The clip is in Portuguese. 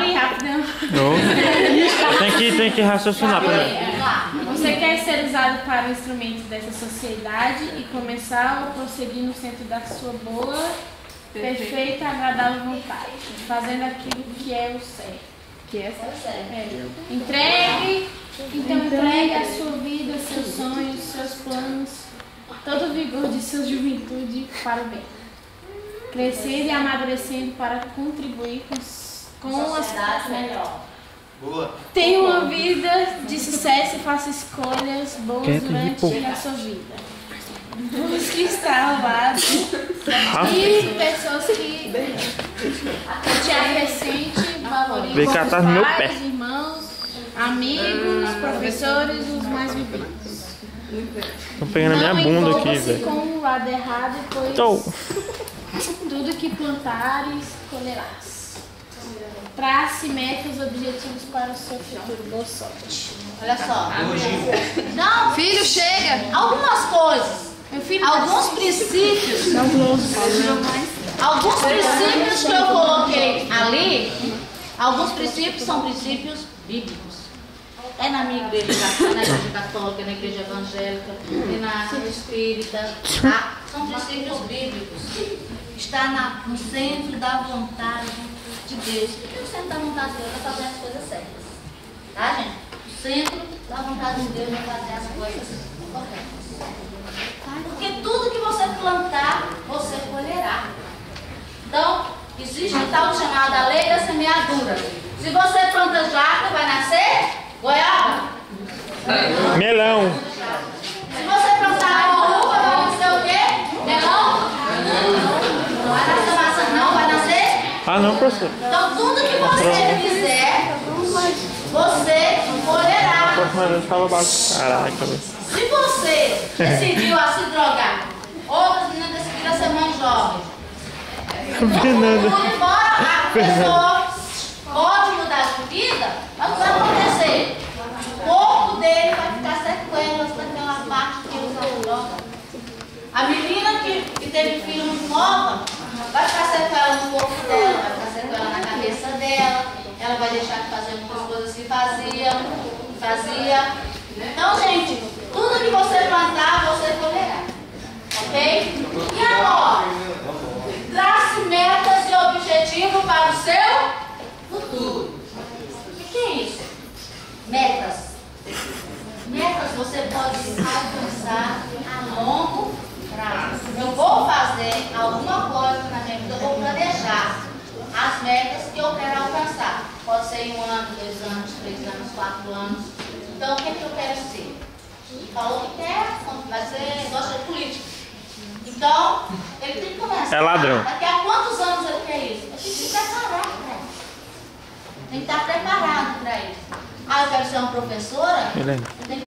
aí, rapidão. Tem que raciocinar primeiro. Você quer ser usado para um instrumento dessa sociedade e começar ou prosseguir no centro da sua boa, perfeita e agradável vontade, fazendo aquilo que é o certo. Entregue a sua vida, seus sonhos, seus planos, todo o vigor de sua juventude para o bem. Crescendo e amadurecendo para contribuir com as melhor. Boa. Tenha uma vida de sucesso e faça escolhas boas durante a sua vida. Busque estar ao lado de pessoas que te acrescentem, valorizem os pais, irmãos, amigos, professores, os mais vividos. Estão pegando a minha bunda aqui, velho. Com o lado errado, pois tudo que plantares, colherás. Trace metas, objetivos para o seu futuro. Boa sorte. Olha só. Não, filho, chega. Algumas coisas. Meu filho, alguns princípios. Alguns princípios que eu coloquei ali. Alguns princípios são princípios bíblicos. É na minha igreja, na igreja católica, na igreja evangélica, e na espírita. Tá? São princípios bíblicos. Está no centro da vontade de Deus. Porque o centro da vontade de Deus é fazer as coisas certas. Tá, gente? O centro da vontade de Deus é fazer as coisas corretas. Porque tudo que você plantar, você colherá. Então, existe um tal chamada lei da semeadura. Se você planta jaca, vai nascer goiaba. Melão. Se você plantar uva, vai nascer o quê? Melão? Não vai nascer maçã, não, vai nascer? Ah, não, professor. Então, tudo que você fizer, você colherá. Caraca, velho. Se você decidiu a se drogar, outras meninas decidiram ser mãe jovem, Fernanda. embora a pessoa pode mudar de vida, mas o que vai acontecer? O corpo dele vai ficar sequelas daquela parte que usa droga. A menina que teve filho muito nova, vai ficar sequela no corpo dela, vai ficar sequela na cabeça dela, ela vai deixar de fazer muitas coisas que fazia. Então, gente, tudo que você plantar, você colherá. Ok? E agora? Trace metas e objetivos para o seu futuro. O que é isso? Metas. Metas você pode alcançar a longo prazo. Eu vou fazer alguma coisa na minha vida, eu vou planejar as metas que eu quero alcançar. Pode ser em 1 ano, 2 anos, 3 anos, 4 anos. Então, o que é que eu quero ser? Falou que quer, vai ser, gosta de política. Então, ele tem que começar. É ladrão. Daqui a quantos anos ele quer isso? Ele tem que se preparar para isso. Tem que estar preparado para isso. Ah, eu quero ser uma professora? Helena. Eu tenho que